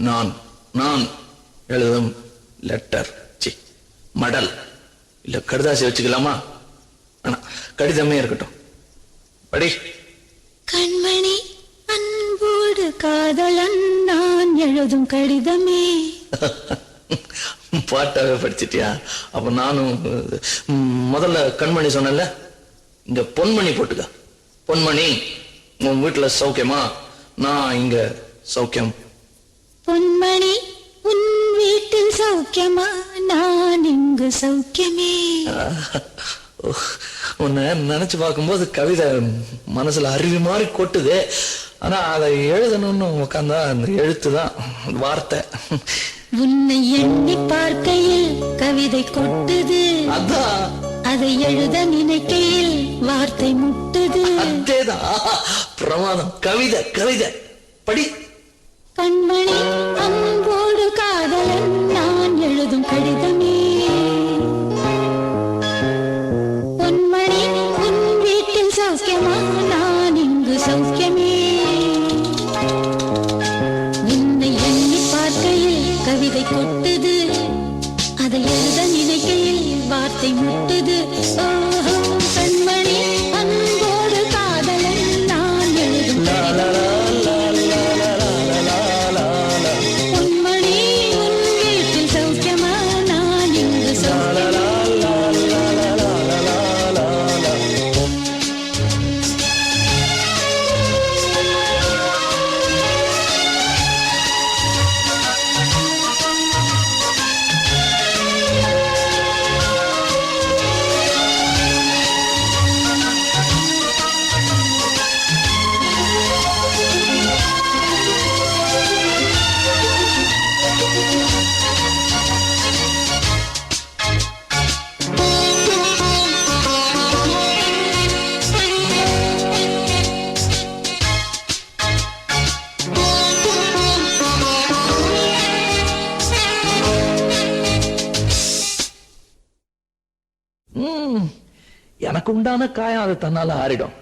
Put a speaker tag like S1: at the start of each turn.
S1: நான் நான் எழுதும் லெட்டர், சி மடல், இல்ல கடுதாசி வச்சுக்கலாமா? ஆனா கடிதமே இருக்கட்டும். படி.
S2: கண்மணி அன்போடு காதலன் நான் எழுதும் கடிதமே.
S1: பாட்டாவே படிச்சிட்டியா? அப்ப நானும் முதல்ல கண்மணி சொன்னல, இங்க பொன்மணி போட்டுக்க. பொன்மணி, உன் வீட்டுல சௌக்கியமா? நான் இங்க சௌக்கியம்.
S2: பொன்மணி, உன் வீட்டில் சௌக்கியமா? நான் இங்கு சௌக்கியமே.
S1: உன்னை நினைச்சு பார்க்கும்போது கவிதை மனசுல அருவி மாதிரி கொட்டுது. ஆனா அதை எழுதணும்னு உட்காந்தா அந்த எழுத்துதான் வார்த்தை.
S2: உன்னை எண்ணி பார்க்கையில் கவிதை கொட்டுது,
S1: அதான்
S2: அதை எழுத நினைக்கையில் வார்த்தை முட்டுது.
S1: அதேதான் பிரமாதம். கவிதை கவிதை படி.
S2: கண்மணி அன்போடு காதலன் நான் எழுதும் கடிதமே. பொன்மணி, உன் வீட்டில் சௌக்கியமா? நான் இங்கு சௌக்கியமே. உன்னை எண்ணி பார்க்கையில் கவிதை கொட்டுது, அதை எழுத நினைக்கையில் வார்த்தை முட்டுது. ஓஹோ, கண்மணி அன்போடு காதலன் நான் எழுதும் கடிதமே. பொன்மணி, உன் வீட்டில் சௌக்கியமா? நான் இங்கு சௌக்கியமே.
S1: எனக்கு உண்டான காயம் அது தன்னால ஆறிடும்.